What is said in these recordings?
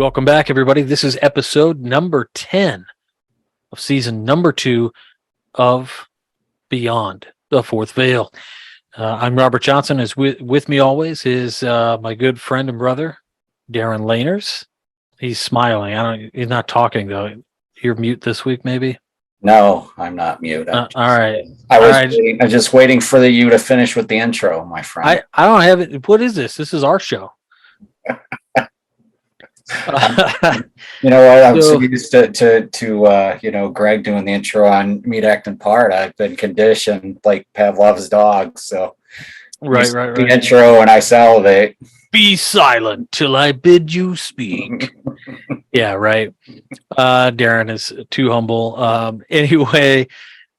Welcome back, everybody. This is episode number 10 of season number 2 of Beyond the Fourth Veil. I'm Robert Johnson. As with me always is my good friend and brother, Darin Laners. He's smiling. He's not talking, though. You're mute this week, maybe? No, I'm not mute. All right. I'm just waiting for you to finish with the intro, my friend. I don't have it. What is this? This is our show. You know what? I'm so used to Greg doing the intro on Meat Acting Part. I've been conditioned like Pavlov's dog. So right. The intro and I salivate. Be silent till I bid you speak. Yeah, right. Darin is too humble. Anyway,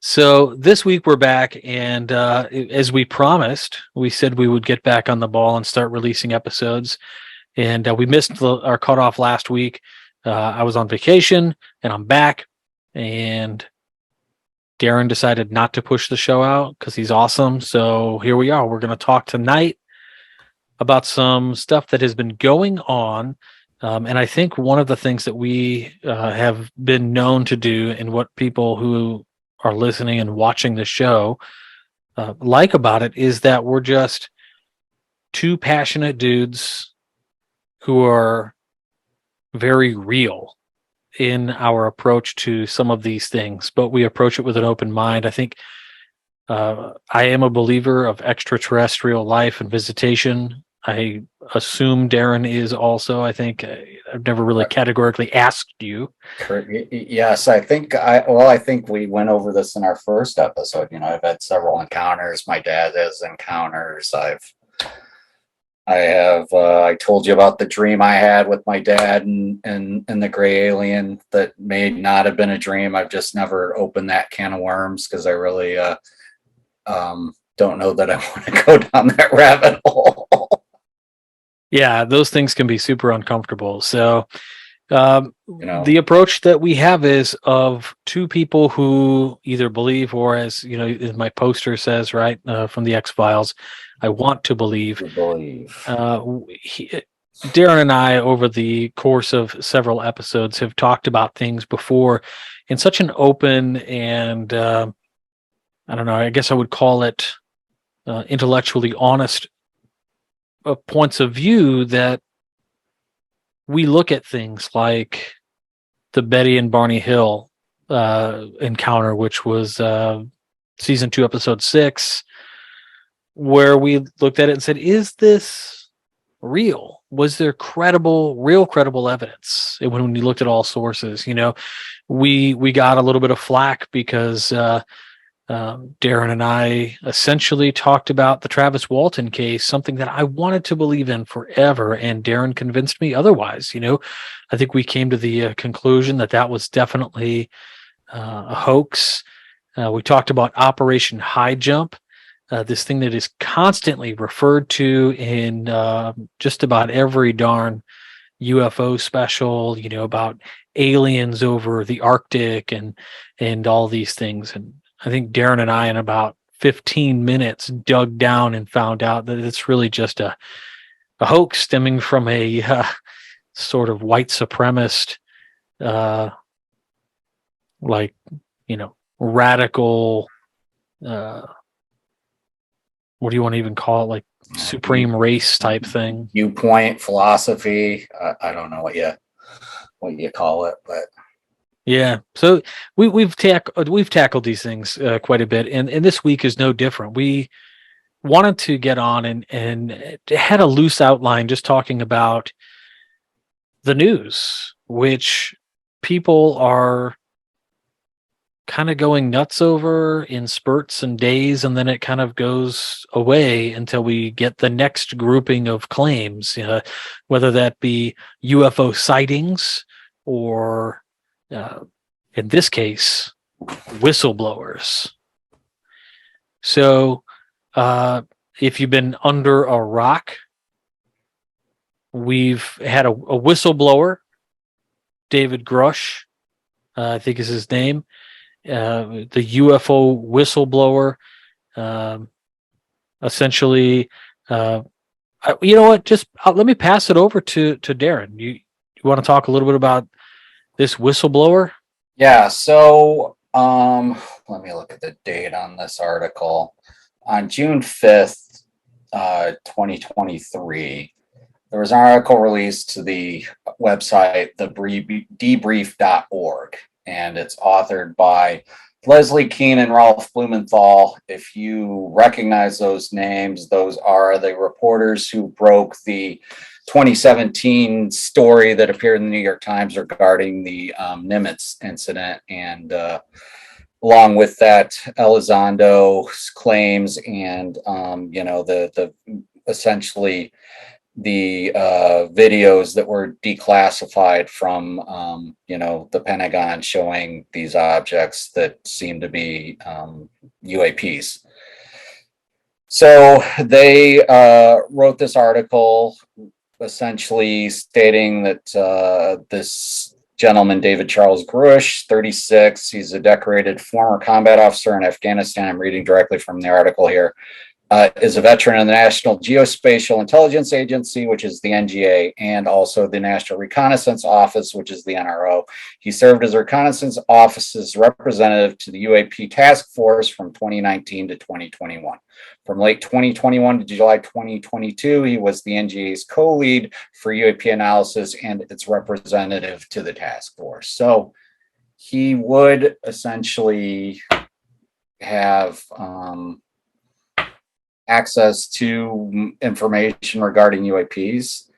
so this week we're back, and as we promised, we said we would get back on the ball and start releasing episodes. And we missed our cutoff last week. I was on vacation, and I'm back. And Darin decided not to push the show out because he's awesome. So here we are. We're going to talk tonight about some stuff that has been going on. And I think one of the things that we have been known to do, and what people who are listening and watching the show like about it, is that we're just two passionate dudes who are very real in our approach to some of these things, but we approach it with an open mind. I think I am a believer of extraterrestrial life and visitation. I assume Darin is also. I think I've never really categorically asked you. Yes, I think we went over this in our first episode. You know, I've had several encounters. My dad has encounters. I told you about the dream I had with my dad and the gray alien that may not have been a dream. I've just never opened that can of worms because I really don't know that I want to go down that rabbit hole. Yeah, those things can be super uncomfortable. So the approach that we have is of two people who either believe, or as you know, as my poster says, right, from the X-Files, I want to believe. Darin and I, over the course of several episodes, have talked about things before in such an open and I don't know, I guess I would call it intellectually honest points of view, that we look at things like the Betty and Barney Hill encounter, which was season 2, episode 6, where we looked at it and said, is this real? Was there real credible evidence? And when you looked at all sources, you know, we got a little bit of flack because Darin and I essentially talked about the Travis Walton case, something that I wanted to believe in forever, and Darin convinced me otherwise. You know, I think we came to the conclusion that was definitely a hoax. We talked about Operation High Jump, this thing that is constantly referred to in just about every darn UFO special, you know, about aliens over the Arctic and all these things. And I think Darin and I, in about 15 minutes, dug down and found out that it's really just a hoax stemming from a sort of white supremacist, radical, what do you want to even call it? Like supreme race type thing. Viewpoint, philosophy. I don't know what you call it, but. Yeah, so we've tackled these things quite a bit, and this week is no different. We wanted to get on and had a loose outline, just talking about the news, which people are kind of going nuts over in spurts and days, and then it kind of goes away until we get the next grouping of claims, whether that be UFO sightings or in this case, whistleblowers. So if you've been under a rock, we've had a whistleblower, David Grusch, I think is his name, the UFO whistleblower, essentially. You know what? Just let me pass it over to Darin. want to talk a little bit about this whistleblower? Yeah, so let me look at the date on this article. On June 5th, 2023, there was an article released to the website, debrief.org, and it's authored by Leslie Keene and Ralph Blumenthal. If you recognize those names, those are the reporters who broke the 2017 story that appeared in the New York Times regarding the Nimitz incident, and along with that, Elizondo's claims and the essentially the videos that were declassified from the Pentagon showing these objects that seem to be UAPs. So they wrote this article essentially stating that this gentleman, David Charles Grusch, 36, he's a decorated former combat officer in Afghanistan. I'm reading directly from the article here. Is a veteran of the National Geospatial Intelligence Agency, which is the NGA, and also the National Reconnaissance Office, which is the NRO. He served as Reconnaissance Office's representative to the UAP Task Force from 2019 to 2021. From late 2021 to July 2022, he was the NGA's co-lead for UAP analysis and its representative to the task force. So he would essentially have access to information regarding UAPs.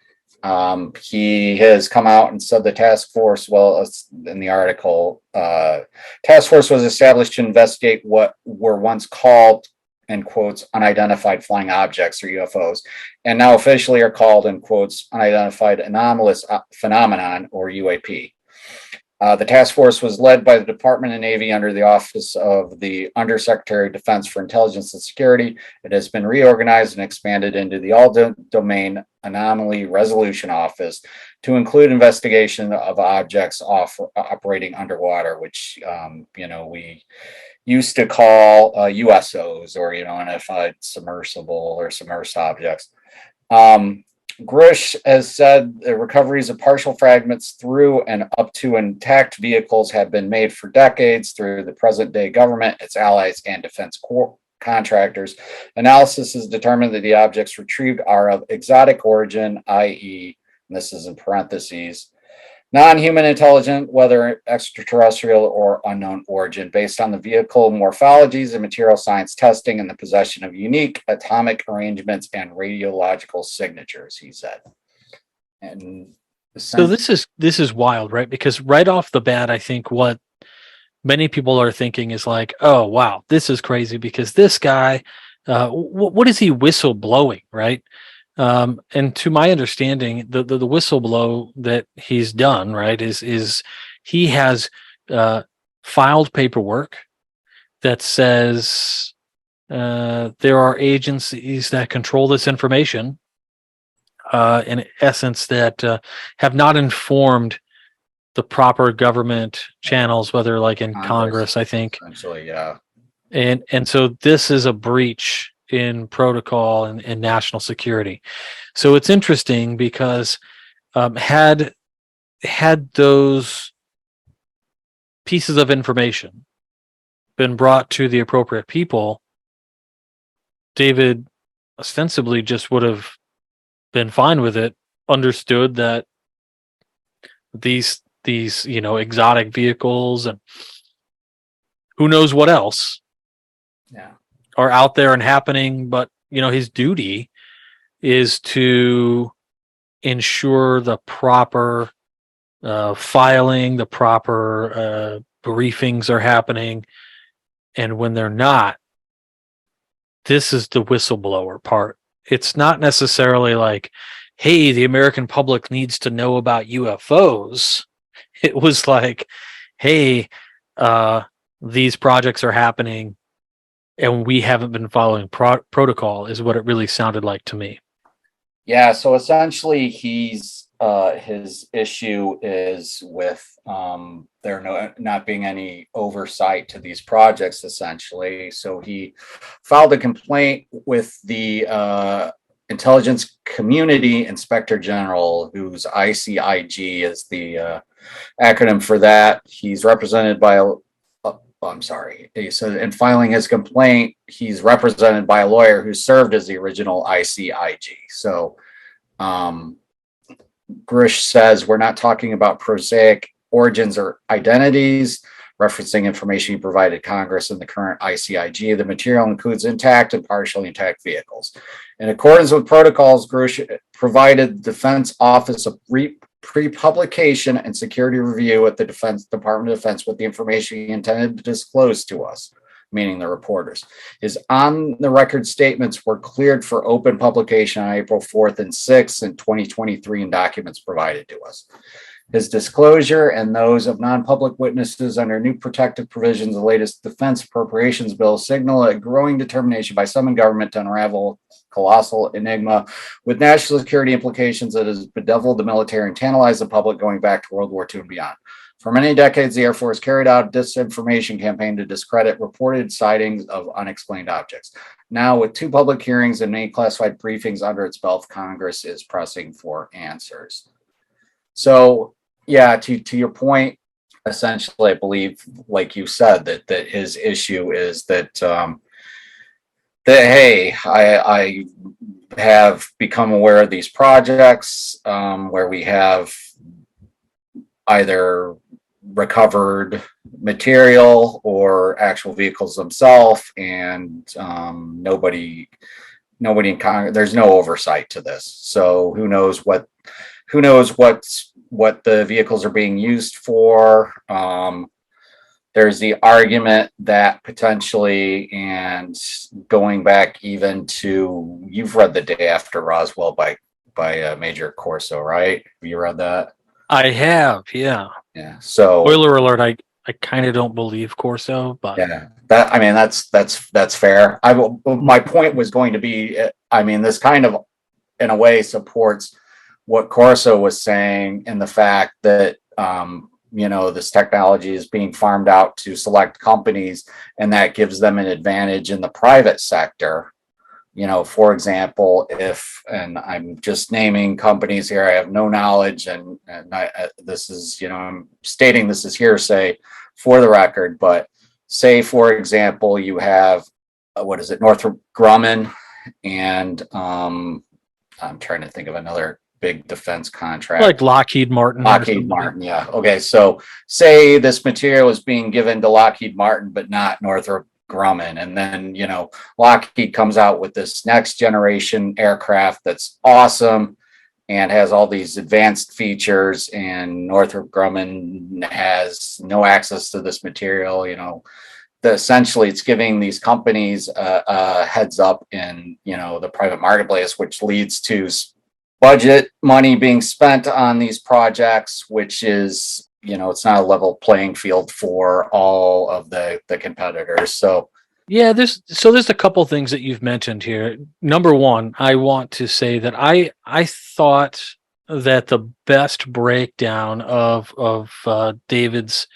He has come out and said the task force, well, in the article, task force was established to investigate what were once called, in quotes, unidentified flying objects or UFOs, and now officially are called, in quotes, unidentified anomalous phenomenon or UAP. The task force was led by the Department of Navy under the Office of the Undersecretary of Defense for Intelligence and Security. It has been reorganized and expanded into the All-Domain Anomaly Resolution Office to include investigation of objects operating underwater, which, we used to call USOs, or, unidentified submersible or submersed objects. Grusch has said the recoveries of partial fragments through and up to intact vehicles have been made for decades through the present day government, its allies, and defense contractors. Analysis has determined that the objects retrieved are of exotic origin, i.e., and this is in parentheses, non-human intelligent, whether extraterrestrial or unknown origin, based on the vehicle morphologies and material science testing and the possession of unique atomic arrangements and radiological signatures, he said. And so this is wild, right? Because right off the bat, I think what many people are thinking is like, oh, wow, this is crazy because this guy, what is he whistleblowing, right? And to my understanding, the whistleblow that he's done, right, is he has filed paperwork that says there are agencies that control this information, in essence, that have not informed the proper government channels, whether like in Congress, I think. Essentially, yeah. And so this is a breach in protocol and national security. So it's interesting because had those pieces of information been brought to the appropriate people, David ostensibly just would have been fine with it, understood that these exotic vehicles and who knows what else are out there and happening, but his duty is to ensure the proper filing, the proper briefings are happening, and when they're not, this is the whistleblower part. It's not necessarily like, hey, the American public needs to know about UFOs. It was like, hey, these projects are happening and we haven't been following protocol, is what it really sounded like to me. Yeah, so essentially his issue is with there not being any oversight to these projects, essentially. So he filed a complaint with the Intelligence Community Inspector General, whose ICIG is the acronym for that. He's represented by I'm sorry. He said, in filing his complaint, he's represented by a lawyer who served as the original ICIG. So, Grusch says we're not talking about prosaic origins or identities, referencing information he provided Congress in the current ICIG. The material includes intact and partially intact vehicles. In accordance with protocols, Grusch provided the Defense Office of pre-publication and security review at the Department of Defense with the information he intended to disclose to us, meaning the reporters. His on-the-record statements were cleared for open publication on April 4th and 6th in 2023 in documents provided to us. His disclosure and those of non-public witnesses under new protective provisions of the latest defense appropriations bill signal a growing determination by some in government to unravel colossal enigma with national security implications that has bedeviled the military and tantalized the public going back to World War II and beyond. For many decades, the Air Force carried out a disinformation campaign to discredit reported sightings of unexplained objects. Now, with 2 public hearings and many classified briefings under its belt, Congress is pressing for answers. So, yeah, to your point, essentially, I believe, like you said, that his issue is that hey, I have become aware of these projects where we have either recovered material or actual vehicles themselves, and nobody in Congress, there's no oversight to this. So who knows what the vehicles are being used for. There's the argument that potentially, and going back even to, you've read The Day After Roswell by Major Corso, right? Have you read that? I have, yeah. Yeah. So spoiler alert, I kind of don't believe Corso, but yeah, that's fair. My point was going to be, this kind of in a way supports what Corso was saying in the fact that this technology is being farmed out to select companies, and that gives them an advantage in the private sector. For example, and I'm just naming companies here, I have no knowledge, and this is, I'm stating this is hearsay for the record, but say, for example, you have, Northrop Grumman, and I'm trying to think of another big defense contract. like Lockheed Martin. Lockheed Martin, yeah. Okay, so say this material is being given to Lockheed Martin, but not Northrop Grumman, and then Lockheed comes out with this next generation aircraft that's awesome and has all these advanced features, and Northrop Grumman has no access to this material. Essentially it's giving these companies a heads up in the private marketplace, which leads to budget money being spent on these projects, which is, it's not a level playing field for all of the competitors. So yeah, there's a couple things that you've mentioned here. Number one, I want to say that I thought that the best breakdown of David's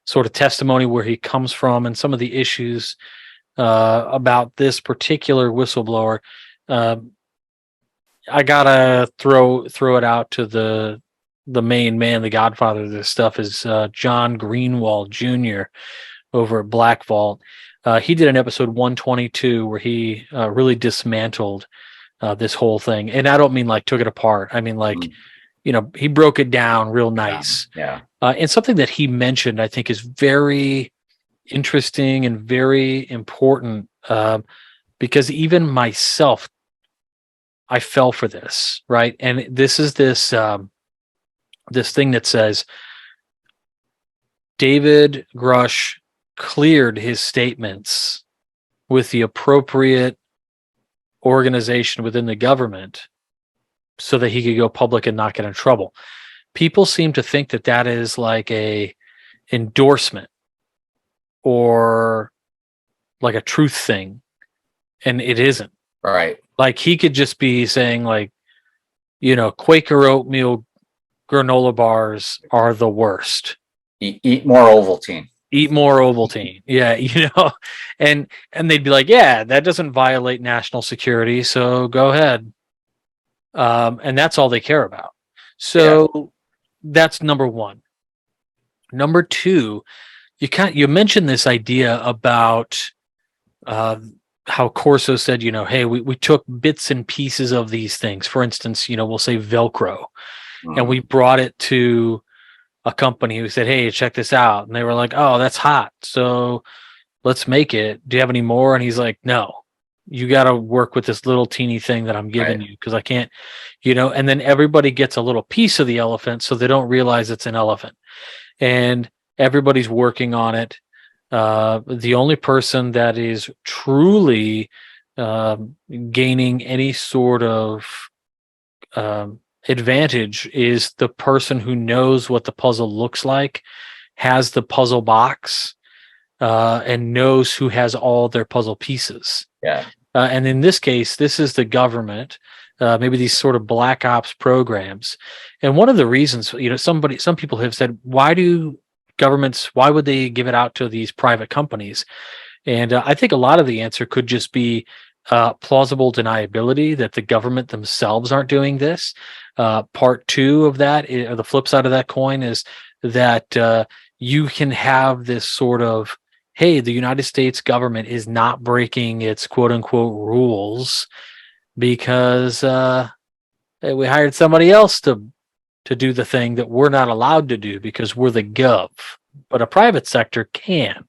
sort of testimony, where he comes from, and some of the issues about this particular whistleblower, I gotta throw it out to the main man, the godfather of this stuff, is John Greenwald Jr. over at Black Vault. He did an episode 122 where he really dismantled this whole thing, and I don't mean like took it apart. I mean like he broke it down real nice. Yeah. And something that he mentioned, I think, is very interesting and very important, because even myself, I fell for this, right? And this is this thing that says David Grusch cleared his statements with the appropriate organization within the government so that he could go public and not get in trouble. People seem to think that that is like a endorsement or like a truth thing, and it isn't. Right. Like he could just be saying like, Quaker oatmeal granola bars are the worst. Eat more Ovaltine. Eat more Ovaltine. Yeah, and they'd be like, yeah, that doesn't violate national security, so go ahead. And that's all they care about. So that's number one. Number two, you mentioned this idea about how Corso said, hey, we took bits and pieces of these things. For instance, we'll say Velcro, and we brought it to a company who said, hey, check this out. And they were like, oh, that's hot. So let's make it. Do you have any more? And he's like, no, you got to work with this little teeny thing that I'm giving you, because I can't, and then everybody gets a little piece of the elephant, so they don't realize it's an elephant. And everybody's working on it. The only person that is truly gaining any sort of advantage is the person who knows what the puzzle looks like, has the puzzle box, and knows who has all their puzzle pieces. Yeah. And in this case, this is the government, maybe these sort of black ops programs. And one of the reasons, some people have said, why would they give it out to these private companies? And I think a lot of the answer could just be plausible deniability, that the government themselves aren't doing this. Part two of that, or the flip side of that coin, is that you can have this sort of, hey, the United States government is not breaking its quote unquote rules because we hired somebody else to do the thing that we're not allowed to do because we're the gov, but a private sector can.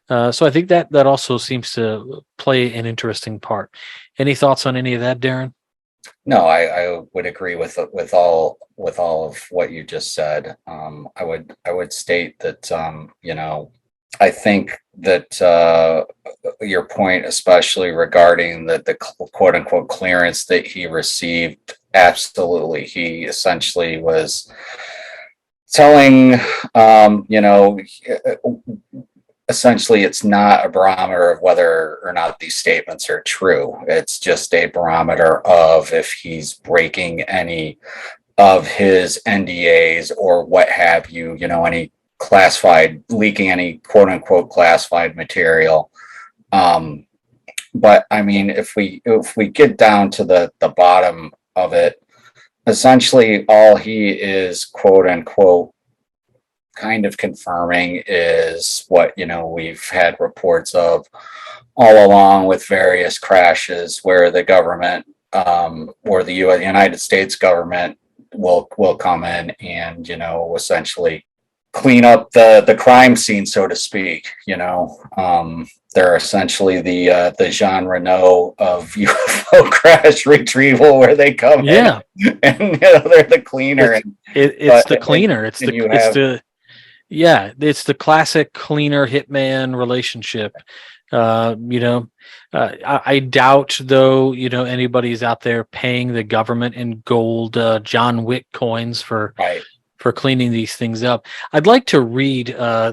So I think that also seems to play an interesting part. Any thoughts on any of that, Darin? No, I would agree with all of what you just said. I would state that I think that your point, especially regarding the quote unquote clearance that he received, absolutely, he essentially was telling essentially it's not a barometer of whether or not these statements are true. It's just a barometer of if he's breaking any of his NDAs or what have you, any leaking any quote unquote classified material. But I mean, if we get down to the bottom of it, essentially all he is quote unquote kind of confirming is what we've had reports of all along with various crashes where the government or the United States government will come in and essentially clean up the crime scene, so to speak. They're essentially the Jean Reno of UFO crash retrieval, where they come in and they're the cleaner. It's the cleaner. It's the classic cleaner hitman relationship. I doubt, though, anybody's out there paying the government in gold John Wick coins for cleaning these things up. I'd like to read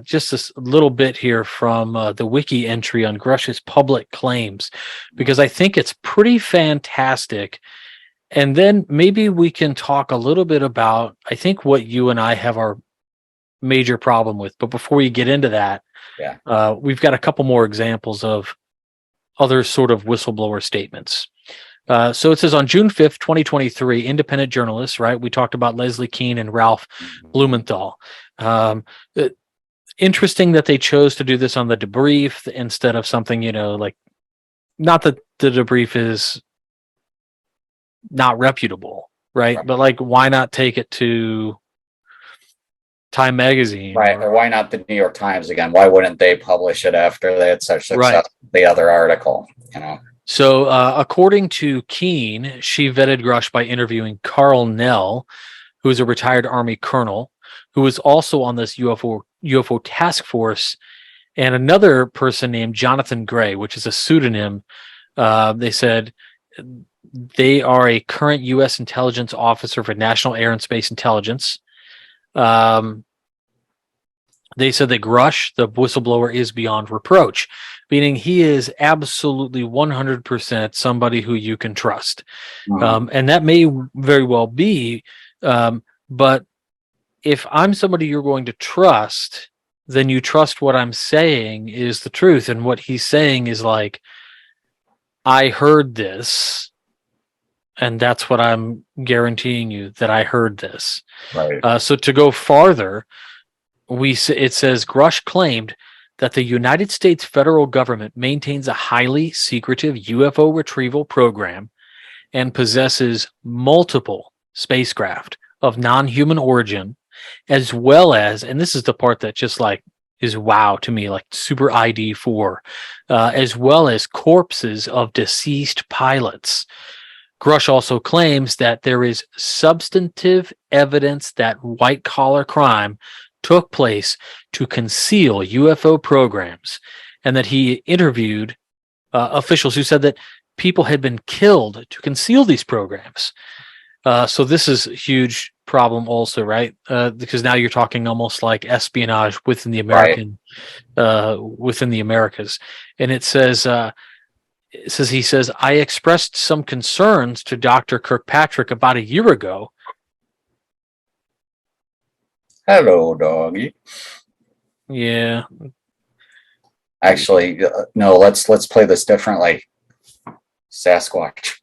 just a little bit here from the wiki entry on Grusch's public claims, because I think it's pretty fantastic. And then maybe we can talk a little bit about, I think, what you and I have our major problem with. But before we get into that, we've got a couple more examples of other sort of whistleblower statements. So it says on June 5th, 2023, independent journalists, right? We talked about Leslie Keane and Ralph Blumenthal. Interesting that they chose to do this on the debrief instead of something, like, not that the debrief is not reputable, right? But like, why not take it to Time Magazine? Right. Or why not the New York Times again? Why wouldn't they publish it after they had such success with the other article, So, according to Keene, she vetted Grusch by interviewing Carl Nell, who is a retired Army colonel, who was also on this UFO task force, and another person named Jonathan Gray, which is a pseudonym. They said they are a current U.S. intelligence officer for National Air and Space Intelligence. They said that Grusch, the whistleblower, is beyond reproach, meaning he is absolutely 100% somebody who you can trust. And that may very well be, but if I'm somebody you're going to trust, then you trust what I'm saying is the truth. And what he's saying is like, I heard this, And that's what I'm guaranteeing you, that I heard this. Right. So to go farther, it says Grusch claimed that the United States federal government maintains a highly secretive UFO retrieval program and possesses multiple spacecraft of non-human origin, as well as, and this is the part that just like is wow to me, like super ID4, as well as corpses of deceased pilots. Grusch also claims that there is substantive evidence that white collar crime took place to conceal UFO programs, and that he interviewed officials who said that people had been killed to conceal these programs. So this is a huge problem also, right? Because now you're talking almost like espionage within the within the Americas. And it says, he says, I expressed some concerns to Dr. Kirkpatrick about a year ago. Hello, doggy. Yeah. Actually, no. Let's play this differently. Sasquatch.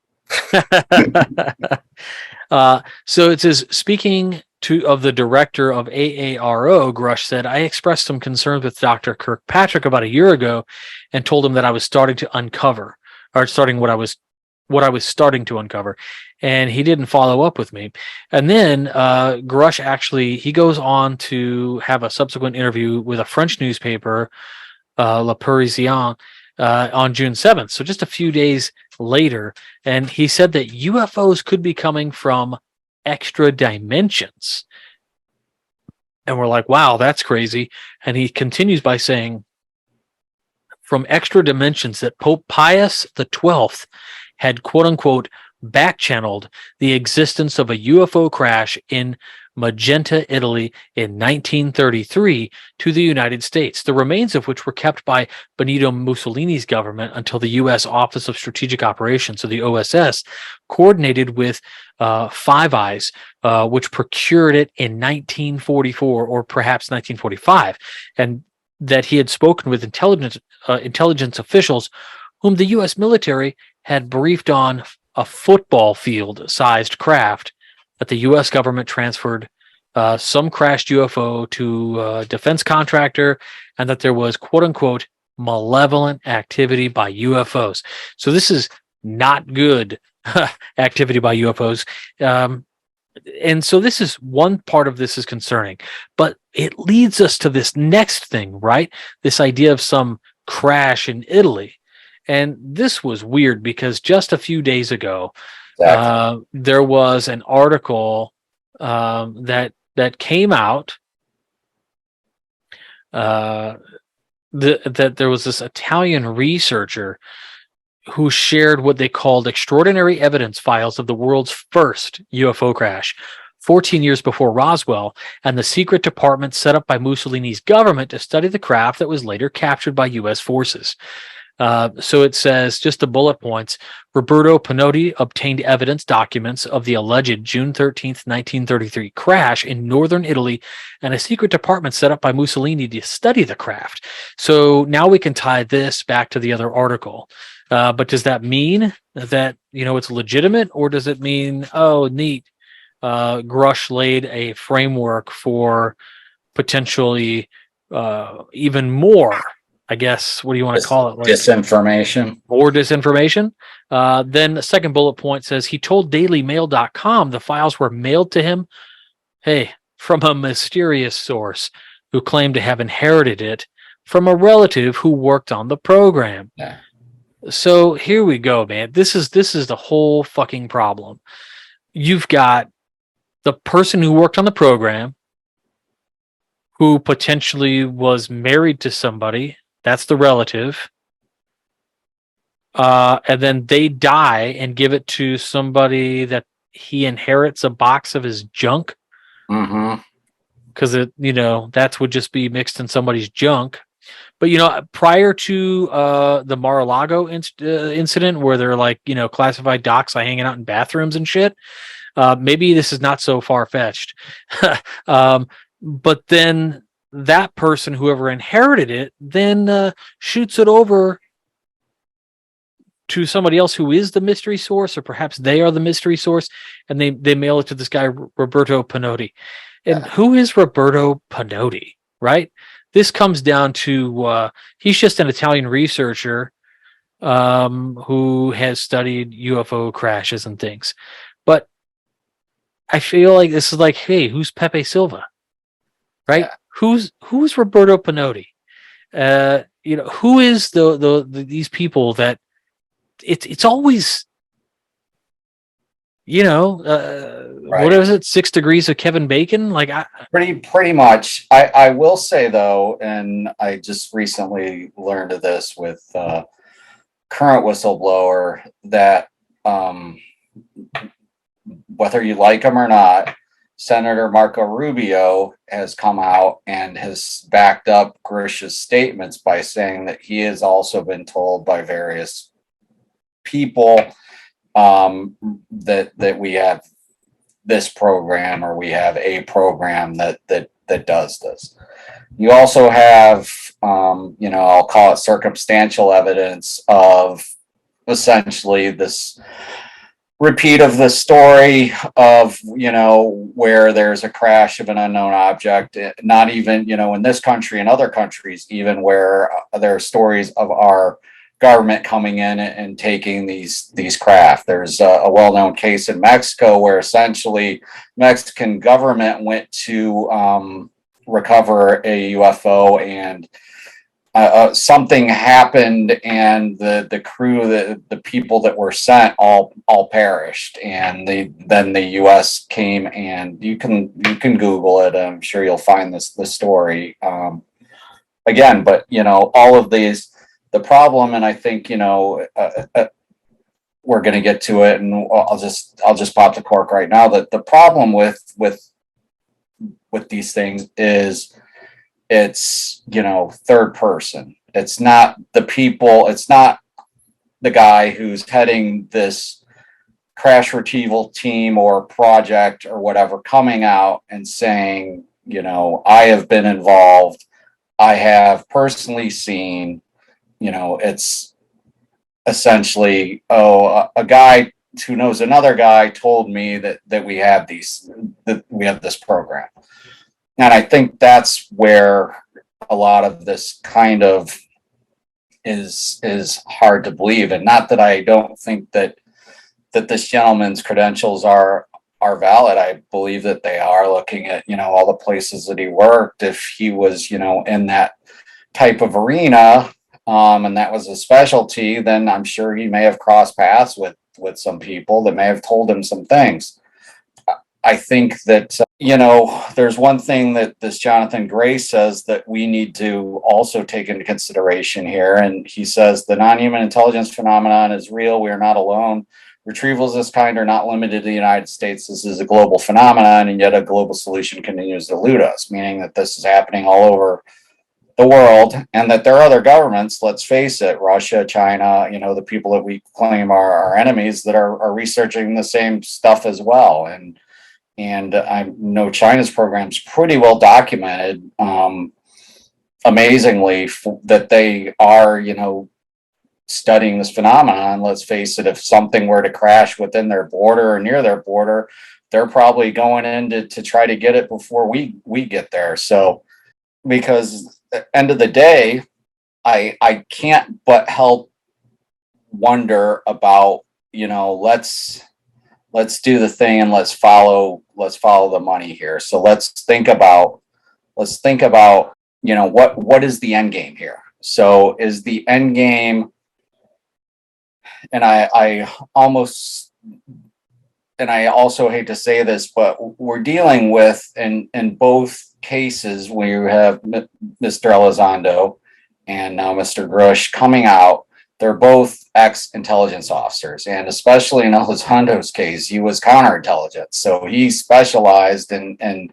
So it says, speaking of the director of AARO, Grusch said, I expressed some concerns with Dr. Kirkpatrick about a year ago and told him that I was starting to uncover, or starting what I was starting to uncover. And he didn't follow up with me. And then Grusch actually, he goes on to have a subsequent interview with a French newspaper, Le Parisien, on June 7th. So just a few days later. And he said that UFOs could be coming from extra dimensions. And we're like, wow, that's crazy. And he continues by saying, from extra dimensions, that Pope Pius XII had, quote unquote, back-channeled the existence of a UFO crash in Magenta, Italy in 1933 to the United States, the remains of which were kept by Benito Mussolini's government until the U.S. Office of Strategic Operations, so the OSS, coordinated with Five Eyes, which procured it in 1944 or perhaps 1945, and that he had spoken with intelligence officials whom the U.S. military had briefed on a football field-sized craft that the U.S. government transferred some crashed UFO to a defense contractor, and that there was, quote unquote, malevolent activity by UFOs. So this is not good activity by UFOs. And so this is one part of this is concerning, but it leads us to this next thing, right? This idea of some crash in Italy. And this was weird because just a few days ago, there was an article that came out that there was this Italian researcher who shared what they called extraordinary evidence files of the world's first UFO crash 14 years before Roswell, and the secret department set up by Mussolini's government to study the craft that was later captured by U.S. forces. So it says, just the bullet points, Roberto Pinotti obtained evidence documents of the alleged June 13th, 1933 crash in northern Italy, and a secret department set up by Mussolini to study the craft. So now we can tie this back to the other article. But does that mean that, it's legitimate, or does it mean, oh, neat, Grusch laid a framework for potentially even more, I guess, what do you want to call it? Like disinformation. More disinformation. Then the second bullet point says he told dailymail.com the files were mailed to him, from a mysterious source who claimed to have inherited it from a relative who worked on the program. Yeah. So here we go, man. This is the whole fucking problem. You've got the person who worked on the program who potentially was married to somebody. That's the relative. And then they die and give it to somebody that he inherits a box of his junk. Mm-hmm. Because that would just be mixed in somebody's junk. But prior to the Mar-a-Lago incident, where they're like classified docs hanging out in bathrooms and shit, maybe this is not so far-fetched. But then that person, whoever inherited it, then shoots it over to somebody else who is the mystery source, or perhaps they are the mystery source, and they mail it to this guy Roberto Pinotti. And who is Roberto Pinotti, right? This comes down to he's just an Italian researcher who has studied UFO crashes and things. But I feel like this is like, hey, who's Pepe Silva, right? Yeah. Who's Roberto Pinotti? Who is these people that it's always, Right. what is it? 6 degrees of Kevin Bacon? Like Pretty much. I will say though, and I just recently learned of this with current whistleblower, that whether you like him or not, Senator Marco Rubio has come out and has backed up Grusch's statements by saying that he has also been told by various people that we have this program, or we have a program that does this. You also have, I'll call it circumstantial evidence of essentially this repeat of the story of, where there's a crash of an unknown object, not even, in this country and other countries, even where there are stories of our government coming in and taking these craft. There's a well-known case in Mexico where essentially Mexican government went to recover a UFO, and something happened, and the crew, the people that were sent, all perished. And then the U.S. came, and you can Google it. I'm sure you'll find the story again. But all of these, the problem, and I think we're going to get to it, and I'll just pop the cork right now. That the problem with these things is, it's third person. It's not the people. It's not the guy who's heading this crash retrieval team or project or whatever coming out and saying, I have been involved. I have personally seen. It's essentially, a guy who knows another guy told me that we have this program. And I think that's where a lot of this kind of is hard to believe. And not that I don't think that this gentleman's credentials are valid. I believe that they are, looking at, all the places that he worked. If he was, in that type of arena, and that was a specialty, then I'm sure he may have crossed paths with some people that may have told him some things. I think that, there's one thing that this Jonathan Gray says that we need to also take into consideration here. And he says the non-human intelligence phenomenon is real. We are not alone. Retrievals of this kind are not limited to the United States. This is a global phenomenon, and yet a global solution continues to elude us, meaning that this is happening all over the world, and that there are other governments, let's face it, Russia, China, the people that we claim are our enemies, that are researching the same stuff as well. And I know China's program's pretty well documented, amazingly, that they are, studying this phenomenon. Let's face it, if something were to crash within their border or near their border, they're probably going in to try to get it before we get there. So, because at the end of the day, I can't but help wonder about, let's do the thing, and let's follow the money here. So let's think about, what is the end game here? So is the end game, and I also hate to say this, but we're dealing with, in both cases, where you have Mr. Elizondo and now Mr. Grusch coming out. They're both ex-intelligence officers, and especially in Elizondo's case, he was counterintelligence. So he specialized in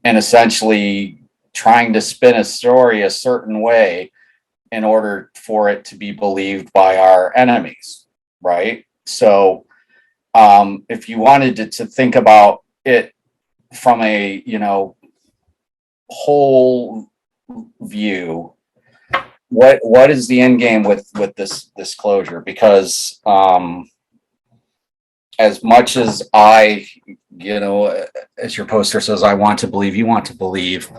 essentially trying to spin a story a certain way in order for it to be believed by our enemies, right? So if you wanted to think about it from a, whole view, what is the end game with this disclosure? Because as much as I, as your poster says, I want to believe, you want to believe,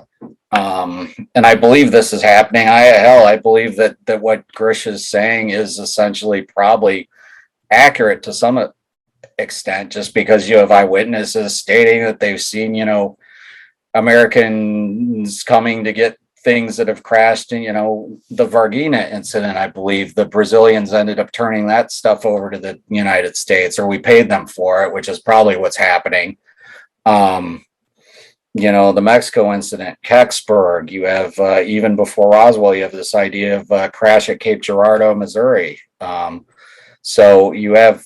and I believe this is happening. I believe that what Grusch is saying is essentially probably accurate to some extent, just because you have eyewitnesses stating that they've seen, Americans coming to get things that have crashed in, the Varginha incident. I believe the Brazilians ended up turning that stuff over to the United States, or we paid them for it, which is probably what's happening. The Mexico incident, Kecksburg, you have, even before Roswell, you have this idea of a crash at Cape Girardeau, Missouri. So you have,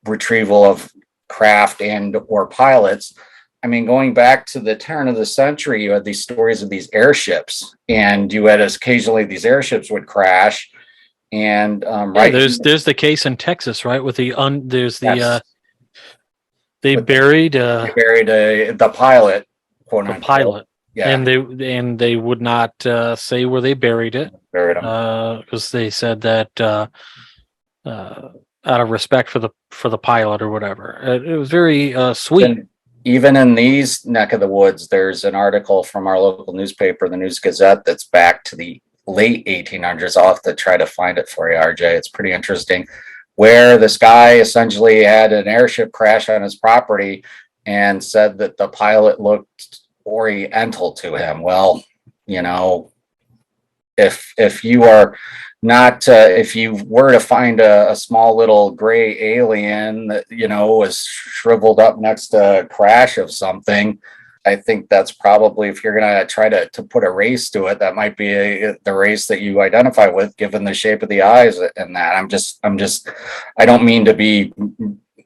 retrieval of craft and or pilots. I mean, going back to the turn of the century, you had these stories of these airships, and you had occasionally these airships would crash. And there's the case in Texas, right? With the yes. They buried the pilot, quote the unquote. pilot, Yeah, and they would not say where they buried it, buried him. because they said that out of respect for the pilot or whatever. It was very sweet. And even in these neck of the woods, there's an article from our local newspaper, the News Gazette, that's back to the late 1800s. I'll have to try to find it for you, RJ. It's pretty interesting, where this guy essentially had an airship crash on his property and said that the pilot looked oriental to him. Well, if you are not, if you were to find a small little gray alien that, was shriveled up next to a crash of something, I think that's probably, if you're going to try to put a race to it, that might be the race that you identify with, given the shape of the eyes and that. I don't mean to be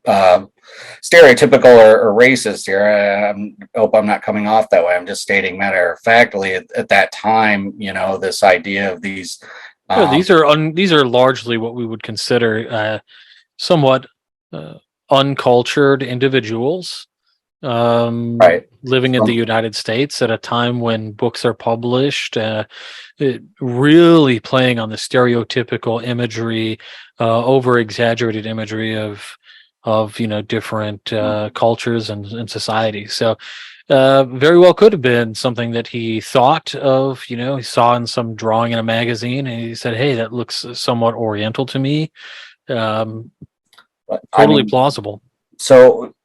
stereotypical or racist here. I hope I'm not coming off that way. I'm just stating matter of factly at that time, this idea of these. These are largely what we would consider somewhat uncultured individuals, right, living in the United States at a time when books are published, really playing on the stereotypical imagery, over exaggerated imagery of different cultures and societies. So very well could have been something that he thought of, he saw in some drawing in a magazine, and he said, hey, that looks somewhat oriental to me. Totally plausible. So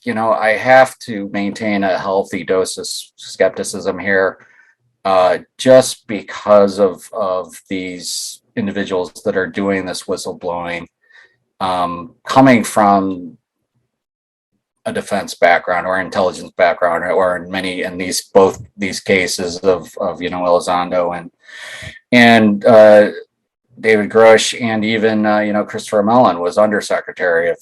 I have to maintain a healthy dose of skepticism here, just because of these individuals that are doing this whistleblowing, coming from a defense background or intelligence background, or in both these cases of Elizondo and David Grusch, and even Christopher Mellon was undersecretary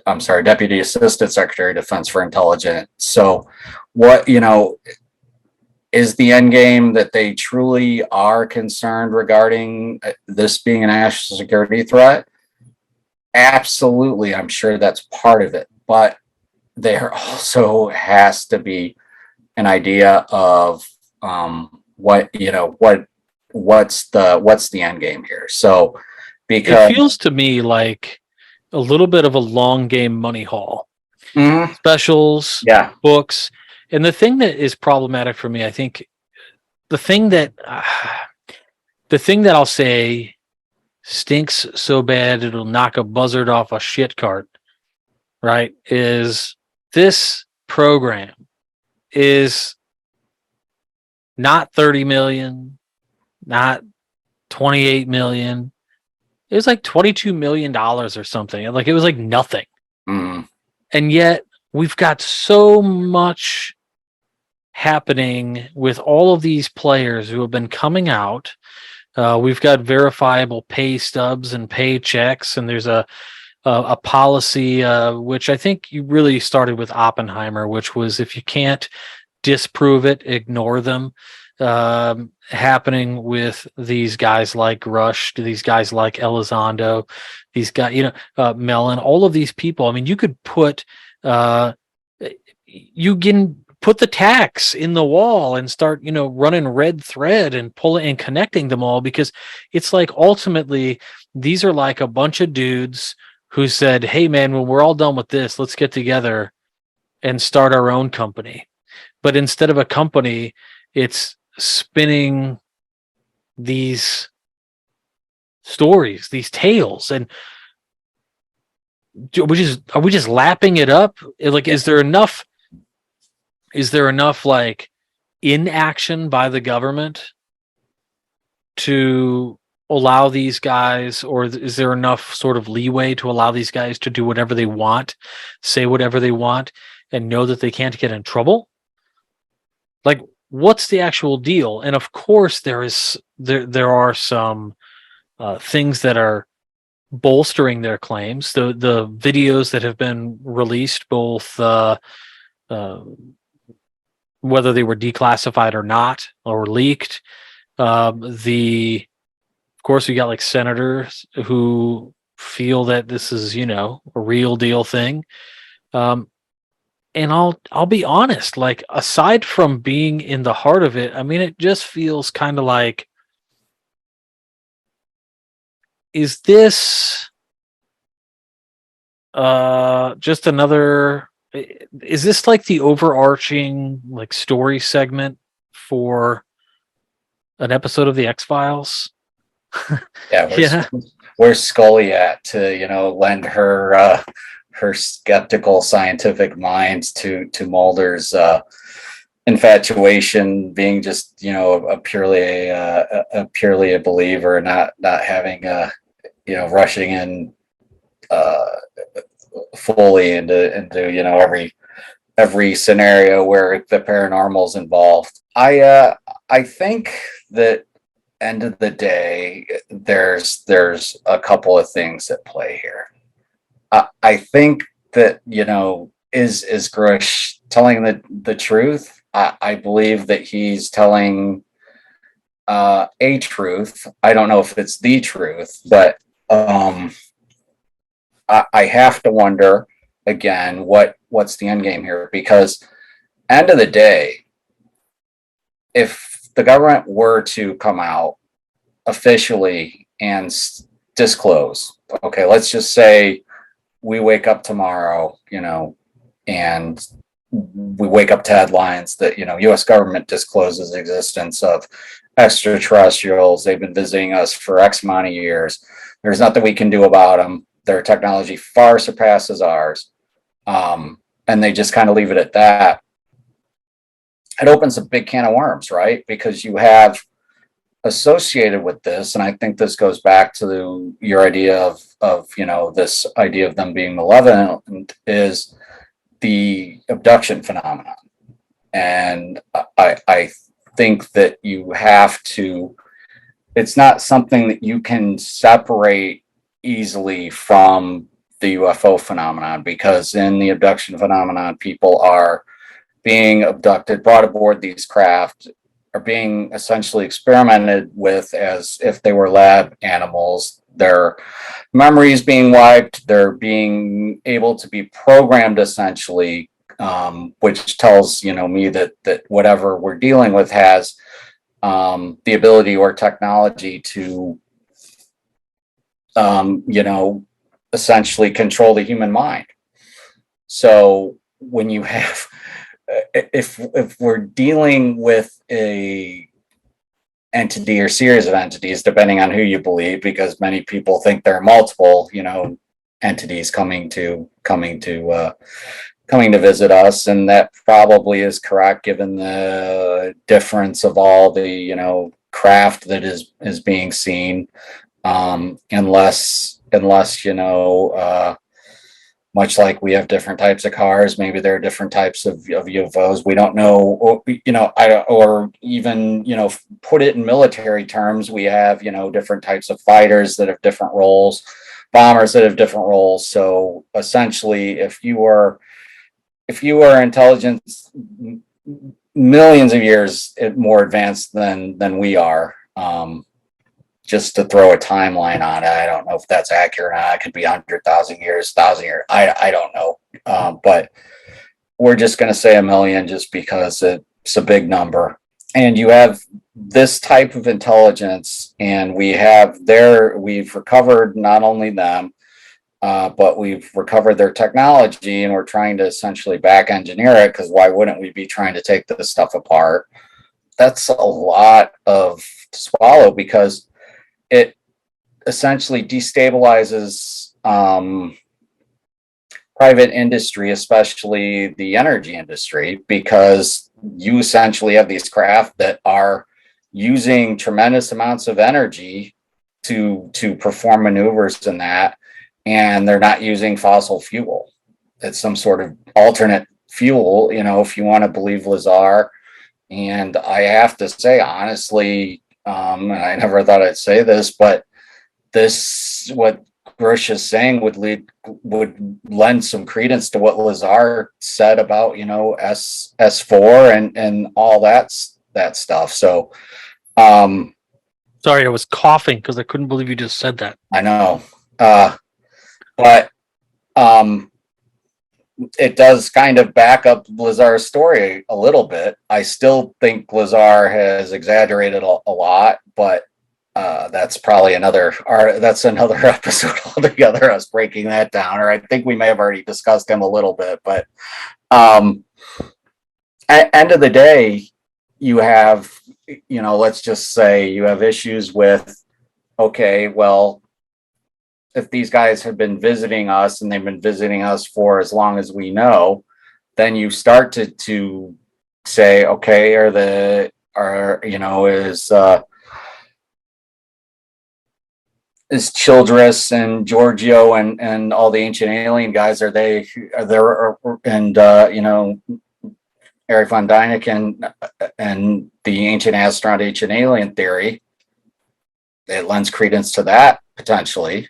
Deputy Assistant Secretary of Defense for Intelligence. So what is the end game, that they truly are concerned regarding this being a national security threat? Absolutely, I'm sure that's part of it, but there also has to be an idea of what's the end game here. So, because it feels to me like a little bit of a long game money haul, specials, books, and the thing that is problematic for me, I think, the thing that I'll say stinks so bad it'll knock a buzzard off a shit cart, right, is this program is not 30 million, not 28 million. It was like $22 million or something. Like, it was like nothing. And yet we've got so much happening with all of these players who have been coming out. We've got verifiable pay stubs and paychecks, and there's a policy, which I think you really started with Oppenheimer, which was, if you can't disprove it, ignore them. Happening with these guys like Grusch, these guys like Elizondo, these guys, Mellon, all of these people. I mean, you could put, you can put the tacks in the wall and start, running red thread and pulling and connecting them all, because it's like ultimately these are like a bunch of dudes who said, hey man, when we're all done with this, let's get together and start our own company. But instead of a company, it's spinning these stories, these tales. And are we just lapping it up? Like, is there enough like inaction by the government to allow these guys, or is there enough sort of leeway to allow these guys to do whatever they want, say whatever they want, and know that they can't get in trouble? Like, what's the actual deal? And of course there are some things that are bolstering their claims. The videos that have been released, both whether they were declassified or not, or leaked. Of course, we got like senators who feel that this is, a real deal thing. And I'll be honest, like, aside from being in the heart of it, I mean, it just feels kind of like, is this just another, is this like the overarching like story segment for an episode of the X-Files? Yeah, where's Scully at to, lend her skeptical scientific mind to Mulder's infatuation, being just, a purely a believer, not having rushing in fully into every scenario where the paranormal's involved. I think that end of the day, there's a couple of things at play here. I think that, is Grusch telling the truth? I believe that he's telling a truth. I don't know if it's the truth, but I have to wonder again, what's the end game here? Because end of the day, if the government were to come out officially and disclose, okay, let's just say we wake up tomorrow, and we wake up to headlines that, U.S. government discloses the existence of extraterrestrials. They've been visiting us for X amount of years. There's nothing we can do about them. Their technology far surpasses ours. And they just kind of leave it at that. It opens a big can of worms, right? Because you have associated with this, and I think this goes back to your idea of this idea of them being malevolent, is the abduction phenomenon. And I think that you have to, it's not something that you can separate easily from the UFO phenomenon, because in the abduction phenomenon, people are being abducted, brought aboard these craft, are being essentially experimented with as if they were lab animals. Their memories being wiped, they're being able to be programmed essentially, which tells me that whatever we're dealing with has the ability or technology to essentially control the human mind. So when you have, if we're dealing with a entity or series of entities, depending on who you believe, because many people think there are multiple, entities coming to visit us, and that probably is correct given the difference of all the craft that is being seen, unless much like we have different types of cars, maybe there are different types of UFOs. We don't know, or even, put it in military terms, we have, different types of fighters that have different roles, bombers that have different roles. So essentially, if you are intelligence millions of years more advanced than we are, just to throw a timeline on it, I don't know if that's accurate or not. It could be 100,000 years, 1,000 years. I don't know. But we're just going to say 1 million just because it's a big number. And you have this type of intelligence, and we've recovered not only them, but we've recovered their technology, and we're trying to essentially back engineer it, because why wouldn't we be trying to take this stuff apart? That's a lot to swallow, because it essentially destabilizes private industry, especially the energy industry, because you essentially have these craft that are using tremendous amounts of energy to perform maneuvers in that, and they're not using fossil fuel. It's some sort of alternate fuel, if you want to believe Lazar. And I have to say, honestly, and I never thought I'd say this, but what Grusch is saying would lend some credence to what Lazar said about, S4 and all that stuff. So, Sorry, I was coughing because I couldn't believe you just said that. I know. But it does kind of back up Lazar's story a little bit. I still think Lazar has exaggerated a lot, but that's probably another episode altogether, us breaking that down. Or I think we may have already discussed him a little bit, but at end of the day, you have, let's just say you have issues with, okay, well, if these guys have been visiting us and they've been visiting us for as long as we know, then you start to say, okay, is Childress and Giorgio and all the Ancient Alien guys, are there, and Eric von Däniken and the Ancient Astronaut, Ancient Alien theory, it lends credence to that potentially,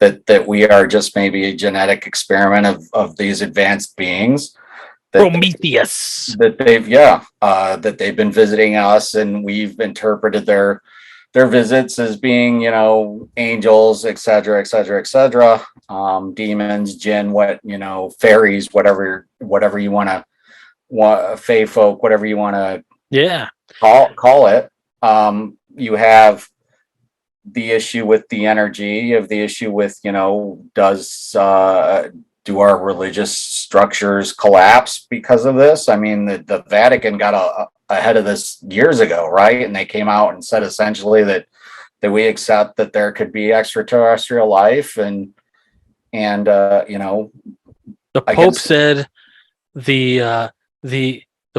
that we are just maybe a genetic experiment of these advanced beings. Prometheus. That they've been visiting us, and we've interpreted their visits as being, angels, etc., etc., etc., demons, jinn, fairies, whatever you want to, fae folk, whatever you want to call it. You have the issue with the energy, you have the issue with, do our religious structures collapse because of this? I mean, the Vatican got ahead of this years ago, right? And they came out and said essentially that we accept that there could be extraterrestrial life, and the Pope said the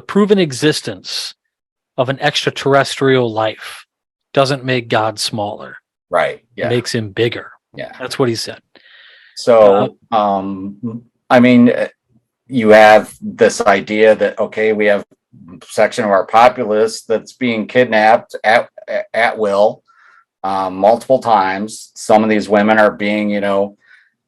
proven existence of an extraterrestrial life doesn't make God smaller. Right. Yeah. It makes him bigger. Yeah. That's what he said. So, I mean, you have this idea that, okay, we have a section of our populace that's being kidnapped at will, multiple times. Some of these women are being,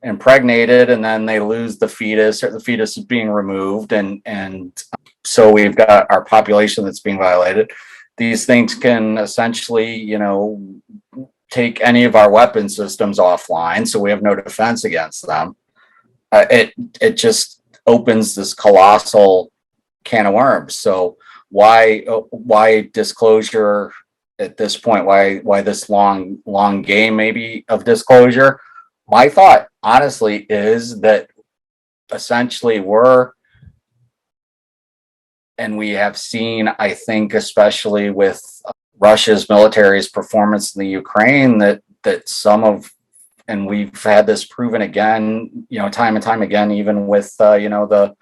impregnated, and then they lose the fetus, or the fetus is being removed. And so we've got our population that's being violated. These things can essentially, take any of our weapon systems offline, so we have no defense against them. It just opens this colossal can of worms. So why disclosure at this point? Why this long game maybe of disclosure? My thought, honestly, is that essentially we have seen, I think, especially with Russia's military's performance in the Ukraine, that and we've had this proven again, time and time again, even with the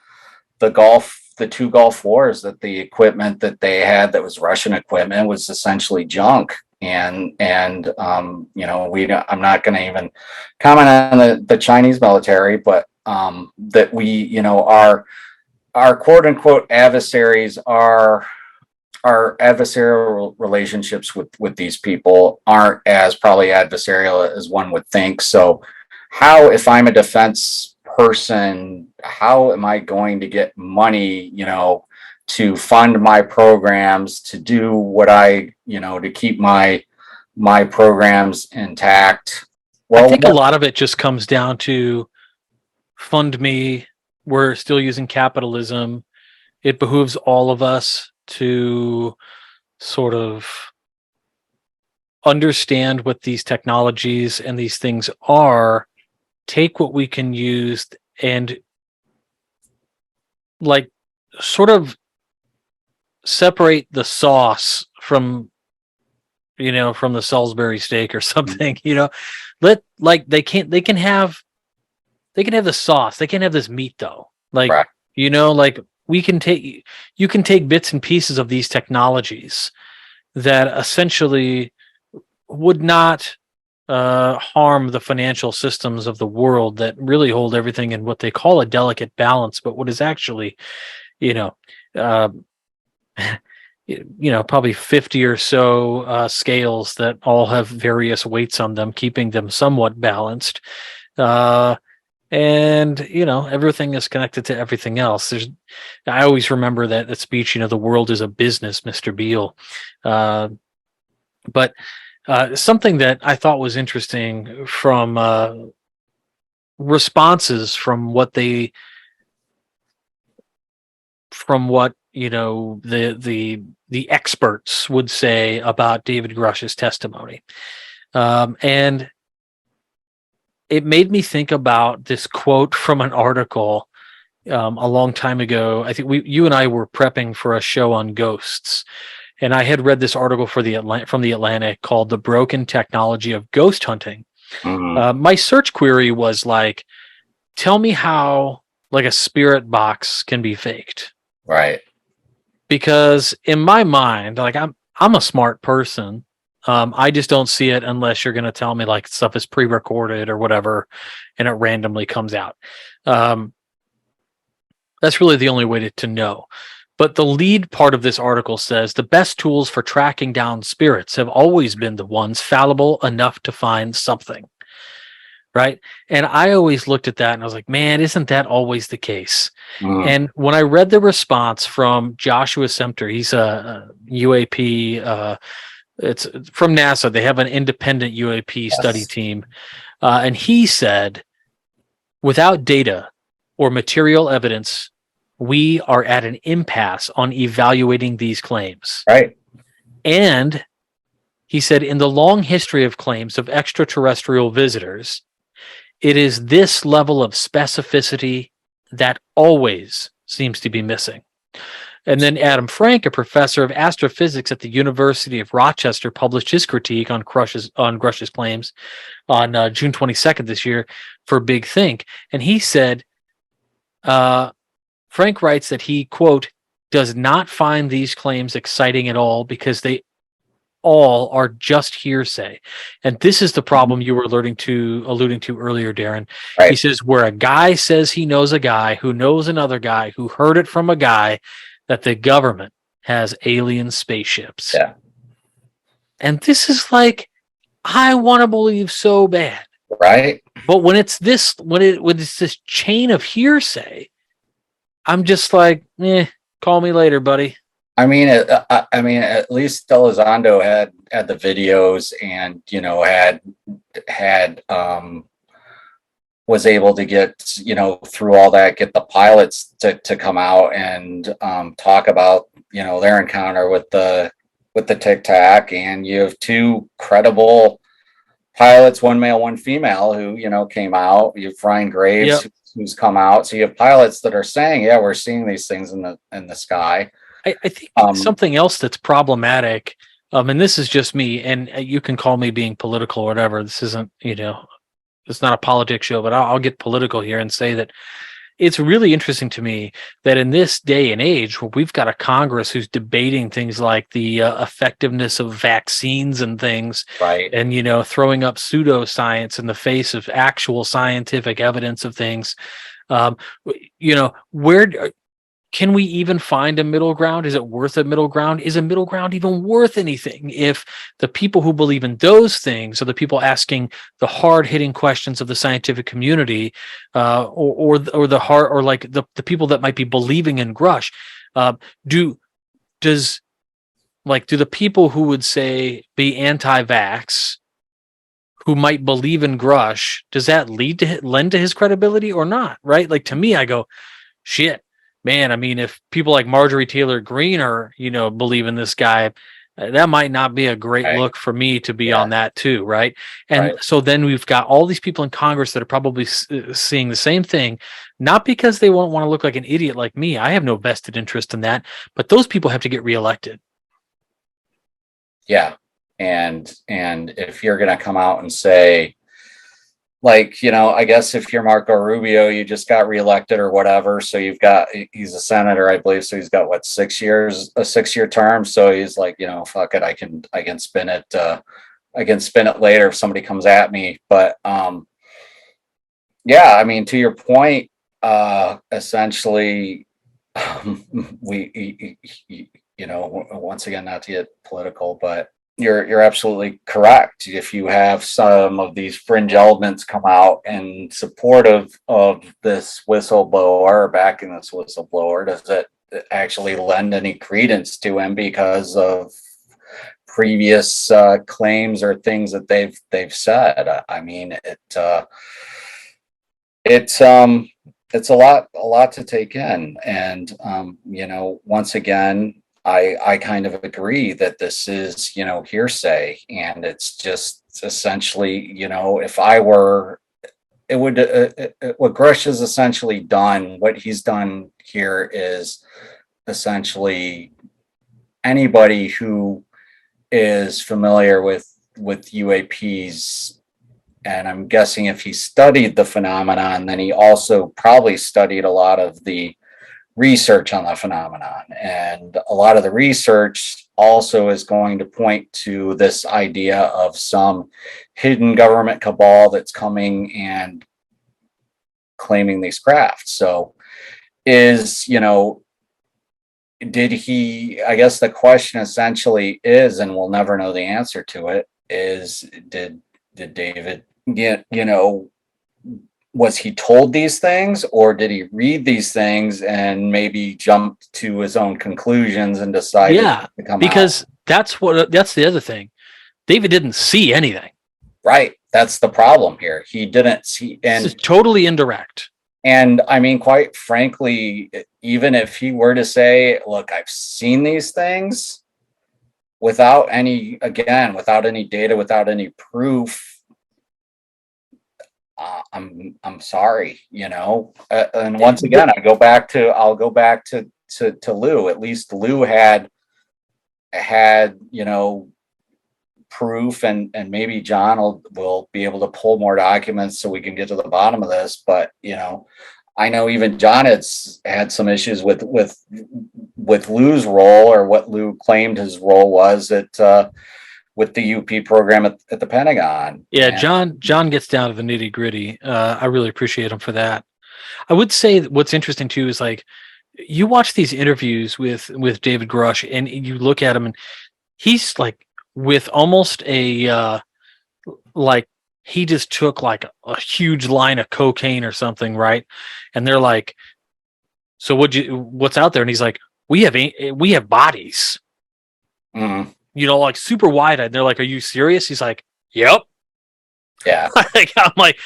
two Gulf wars, that the equipment that they had that was Russian equipment was essentially junk. And I'm not going to even comment on the Chinese military, but that we, our quote unquote adversaries our adversarial relationships with these people aren't as probably adversarial as one would think. So if I'm a defense person, how am I going to get money, to fund my programs, to do what to keep my programs intact? Well, I think a lot of it just comes down to fund me we're still using capitalism. It behooves all of us to sort of understand what these technologies and these things are, take what we can use, and like sort of separate the sauce from from the Salisbury steak or something. Let like they can have the sauce. They can't have this meat though. Like Right. like you can take bits and pieces of these technologies that essentially would not harm the financial systems of the world that really hold everything in what they call a delicate balance, but what is actually, uh, probably 50 or so scales that all have various weights on them, keeping them somewhat balanced. And everything is connected to everything else. I always remember that speech, the world is a business, Mr. Beale. But something that I thought was interesting from responses from what the experts would say about David Grusch's testimony, and it made me think about this quote from an article a long time ago. I think you and I were prepping for a show on ghosts, and I had read this article from the Atlantic called "The Broken Technology of Ghost Hunting." Mm-hmm. My search query was like, "Tell me how like a spirit box can be faked." Right. Because in my mind, like I'm a smart person. I just don't see it unless you're going to tell me like stuff is pre-recorded or whatever, and it randomly comes out. That's really the only way to know. But the lead part of this article says the best tools for tracking down spirits have always been the ones fallible enough to find something. Right. And I always looked at that and I was like, man, isn't that always the case? Mm-hmm. And when I read the response from Joshua Semter, he's a UAP, it's from NASA. They have an independent UAP study team. And he said, without data or material evidence, we are at an impasse on evaluating these claims. Right. And he said, in the long history of claims of extraterrestrial visitors, it is this level of specificity that always seems to be missing. And then Adam Frank, a professor of astrophysics at the University of Rochester, published his critique on Grusch's claims on June 22nd this year for Big Think. And he said, Frank writes that he, quote, does not find these claims exciting at all because they all are just hearsay. And this is the problem you were alluding to earlier, Darin. Right. He says where a guy says he knows a guy who knows another guy who heard it from a guy that the government has alien spaceships. Yeah. And this is like, I want to believe so bad. Right. But when it's this chain of hearsay, I'm just like, call me later, buddy. I mean, at least Elizondo had the videos and had was able to get through all that, get the pilots to come out and talk about their encounter with the Tic Tac, and you have two credible pilots, one male, one female, who came out. You have Ryan Graves, Yep. who's come out. So you have pilots that are saying, yeah, we're seeing these things in the sky. I think something else that's problematic, and this is just me, and you can call me being political or whatever. This isn't, it's not a politics show, but I'll get political here and say that it's really interesting to me that in this day and age where we've got a Congress who's debating things like the effectiveness of vaccines and things, right, and throwing up pseudoscience in the face of actual scientific evidence of things, where can we even find a middle ground? Is it worth a middle ground? Is a middle ground even worth anything if the people who believe in those things are the people asking the hard-hitting questions of the scientific community, or the people that might be believing in Grusch? Do the people who would say be anti-vax, who might believe in Grusch, does that lend to his credibility or not? Right? Like, to me, I go, shit, man, I mean, if people like Marjorie Taylor Greene are, believe in this guy, that might not be a great Right. look for me to be Yeah. on that too, right? And Right. so then we've got all these people in Congress that are probably seeing the same thing, not because they won't want to look like an idiot like me. I have no vested interest in that, but those people have to get reelected. Yeah. And if you're going to come out and say, like, I guess if you're Marco Rubio, you just got reelected or whatever. So he's a senator, I believe. So he's got what, 6 years, a 6-year term. So he's like, fuck it. I can spin it. I can spin it later if somebody comes at me. But, yeah, I mean, to your point, essentially, we, once again, not to get political, but you're absolutely correct. If you have some of these fringe elements come out in support of this whistleblower or backing this whistleblower, does it actually lend any credence to him because of previous claims or things that they've said? I mean, it's a lot to take in, and once again, I kind of agree that this is, hearsay, and it's just essentially, if I were, it would, what Grusch has essentially done, what he's done here is essentially anybody who is familiar with UAPs, and I'm guessing if he studied the phenomenon, then he also probably studied a lot of the research on the phenomenon. And a lot of the research also is going to point to this idea of some hidden government cabal that's coming and claiming these crafts. So did he, I guess the question essentially is, and we'll never know the answer to it, is did David get, was he told these things, or did he read these things and maybe jumped to his own conclusions and decided to come because out? that's the other thing. David didn't see anything. Right. That's the problem here. He didn't see, This is totally indirect. and I mean, quite frankly, even if he were to say, look, I've seen these things without any data, without any proof, I'm sorry, and once again, I'll go back to Lou. At least Lou had proof, and maybe John will be able to pull more documents so we can get to the bottom of this. But I know even John had some issues with Lou's role, or what Lou claimed his role was with the UP program at the Pentagon. Yeah, John gets down to the nitty gritty. I really appreciate him for that. I would say that what's interesting too is, like, you watch these interviews with David Grusch, and you look at him, and he's like with almost a like he just took like a huge line of cocaine or something, right? And they're like, "So what's out there?" And he's like, "We have bodies." Mm-hmm. Like super wide eyed. They're like, "Are you serious?" He's like, "Yep." Yeah. I'm like,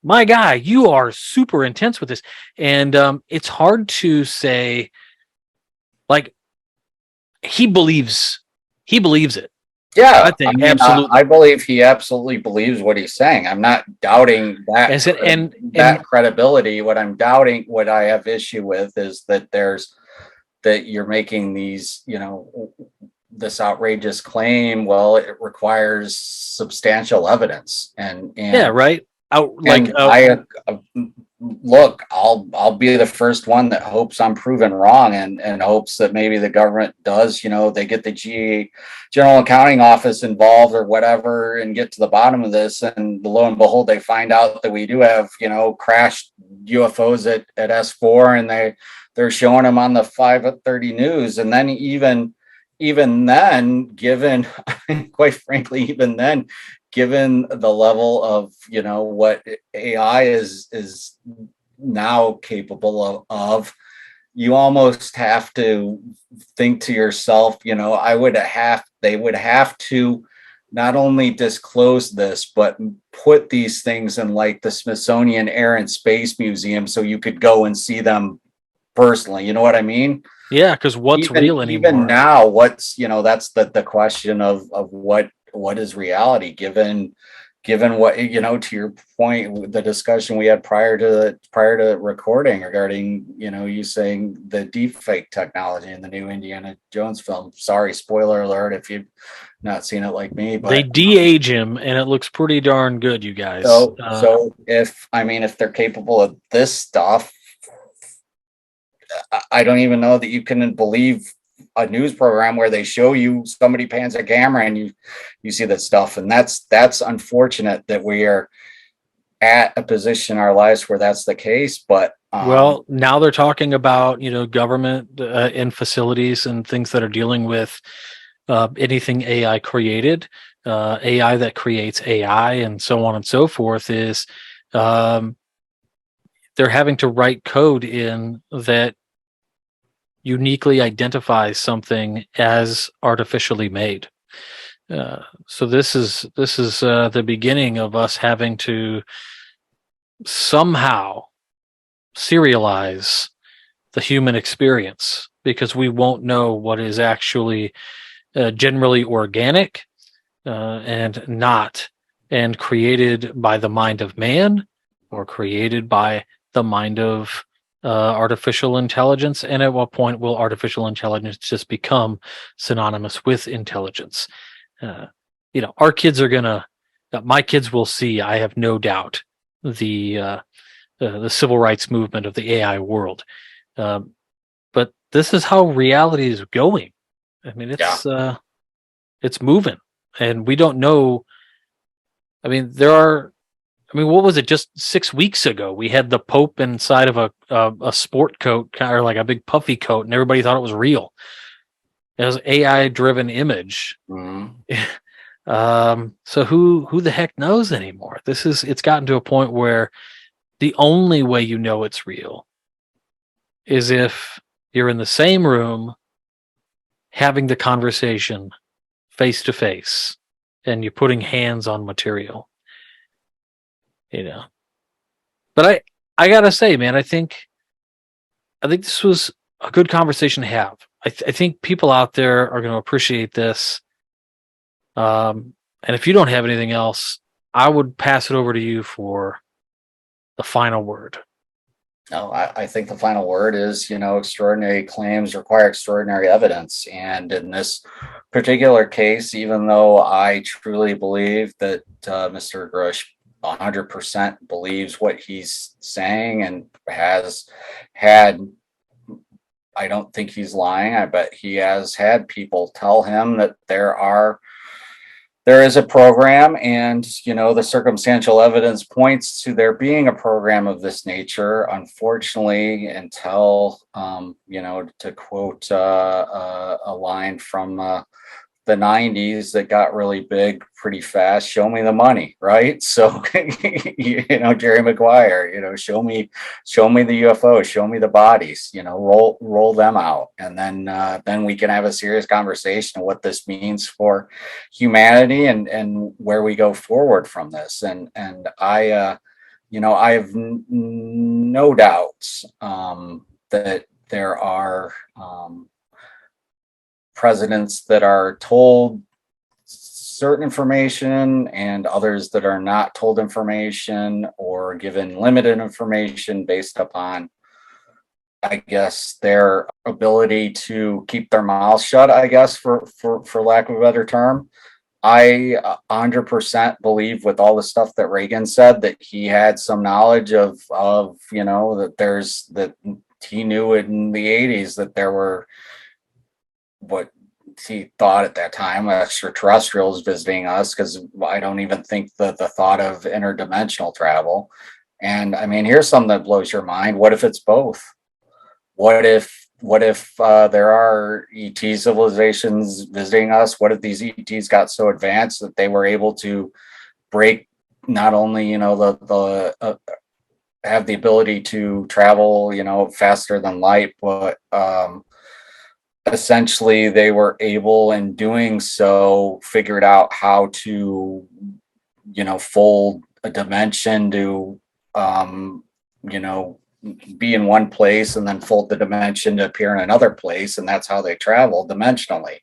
my guy, you are super intense with this. And it's hard to say, like, he believes it. Yeah, I think I mean, absolutely. I believe he absolutely believes what he's saying. I'm not doubting that As it, and credibility. What I'm doubting, what I have issue with, is that you're making these, this outrageous claim. Well, it requires substantial evidence, and yeah, right. look, I'll be the first one that hopes I'm proven wrong, and hopes that maybe the government does, they get the General Accounting Office involved or whatever, and get to the bottom of this, and lo and behold, they find out that we do have, crashed UFOs at S4, and they're showing them on the 5:30 news. And then even then, given quite frankly, even then, given the level of, what AI is now capable of, you almost have to think to yourself, they would have to not only disclose this, but put these things in like the Smithsonian Air and Space Museum, so you could go and see them personally. You know what I mean? Yeah, because what's real Even anymore? now, what's, that's the question of what is reality, given what, to your point, the discussion we had prior to recording regarding, you saying the deep fake technology in the new Indiana Jones film. Sorry, spoiler alert if you've not seen it like me, They but de-age him, and it looks pretty darn good, you guys. so if they're capable of this stuff, I don't even know that you can believe a news program where they show you somebody pans a camera and you see that stuff. And that's unfortunate that we are at a position in our lives where that's the case. But Well, now they're talking about, government and facilities and things that are dealing with anything AI created, AI that creates AI, and so on and so forth. Is um, they're having to write code in that uniquely identifies something as artificially made. So this is the beginning of us having to somehow serialize the human experience, because we won't know what is actually generally organic and not, and created by the mind of man or created by the mind of artificial intelligence. And at what point will artificial intelligence just become synonymous with intelligence? Uh, our kids are gonna, my kids will see, I have no doubt, the civil rights movement of the AI world. Um, but this is how reality is going. I mean, yeah, it's moving, and we don't know. I mean, there are. I mean, what was it? Just 6 weeks ago, we had the Pope inside of a sport coat, kind of like a big puffy coat, and everybody thought it was real. It was AI driven image. mhm. So who the heck knows anymore? It's gotten to a point where the only way you know it's real is if you're in the same room having the conversation face to face and you're putting hands on material, you know. But I gotta say, man, I think this was a good conversation to have. I think people out there are going to appreciate this. And if you don't have anything else, I would pass it over to you for the final word. No, I think the final word is, extraordinary claims require extraordinary evidence. And in this particular case, even though I truly believe that Mr. Grusch 100% believes what he's saying and has had, I don't think he's lying. I bet he has had people tell him that there is a program, and the circumstantial evidence points to there being a program of this nature. Unfortunately, until to quote a line from the 90s that got really big pretty fast, show me the money, right? So Jerry Maguire, show me the UFO, show me the bodies, roll them out, and then we can have a serious conversation of what this means for humanity and where we go forward from this. And I have no doubts that there are presidents that are told certain information and others that are not told information or given limited information based upon, I guess, their ability to keep their mouths shut, I guess, for lack of a better term. I 100% believe, with all the stuff that Reagan said, that he had some knowledge of that he knew in the 80s that there were, what he thought at that time, extraterrestrials visiting us, because I don't even think that the thought of interdimensional travel. And I mean, here's something that blows your mind. What if it's both? What if there are ET civilizations visiting us? What if these ETs got so advanced that they were able to break, not only the have the ability to travel faster than light, but essentially they were able, in doing so, figured out how to fold a dimension to be in one place and then fold the dimension to appear in another place, and that's how they travel dimensionally.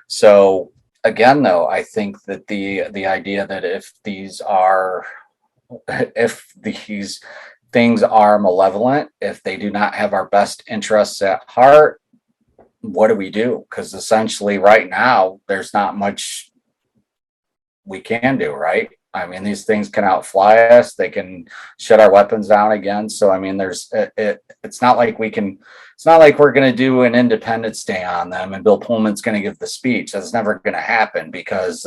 So again, though, I think that the idea that if these things are malevolent, if they do not have our best interests at heart, what do we do? Because essentially right now there's not much we can do, right? I mean, these things can outfly us. They can shut our weapons down again. So, I mean, it's not like we're going to do an Independence Day on them and Bill Pullman's going to give the speech. That's never going to happen because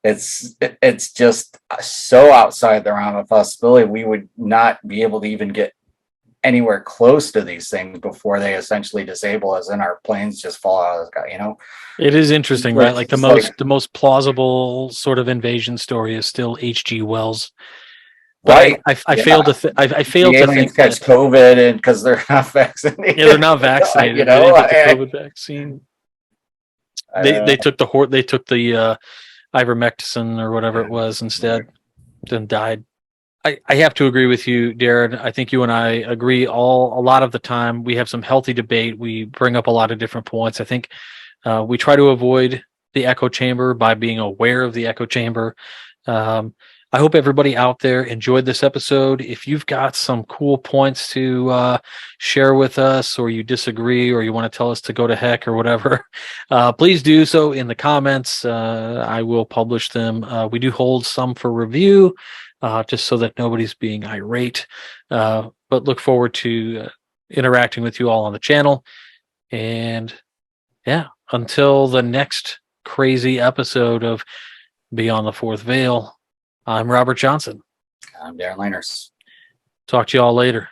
it's just so outside the realm of possibility. We would not be able to even get anywhere close to these things before they essentially disable us and our planes just fall out of the sky, It is interesting, right? Like the most plausible sort of invasion story is still H.G. Wells. But right. I failed to think catch COVID and because they're not vaccinated. Yeah, they're not vaccinated. They didn't get the COVID vaccine. They took the ivermectin or whatever it was instead, then died. I have to agree with you, Darin. I think you and I agree a lot of the time. We have some healthy debate. We bring up a lot of different points. I think we try to avoid the echo chamber by being aware of the echo chamber. I hope everybody out there enjoyed this episode. If you've got some cool points to share with us, or you disagree, or you want to tell us to go to heck or whatever, please do so in the comments. I will publish them. We do hold some for review, just so that nobody's being irate. But look forward to interacting with you all on the channel. And yeah, until the next crazy episode of Beyond the Fourth Veil, I'm Robert Johnson. I'm Darin Laners. Talk to you all later.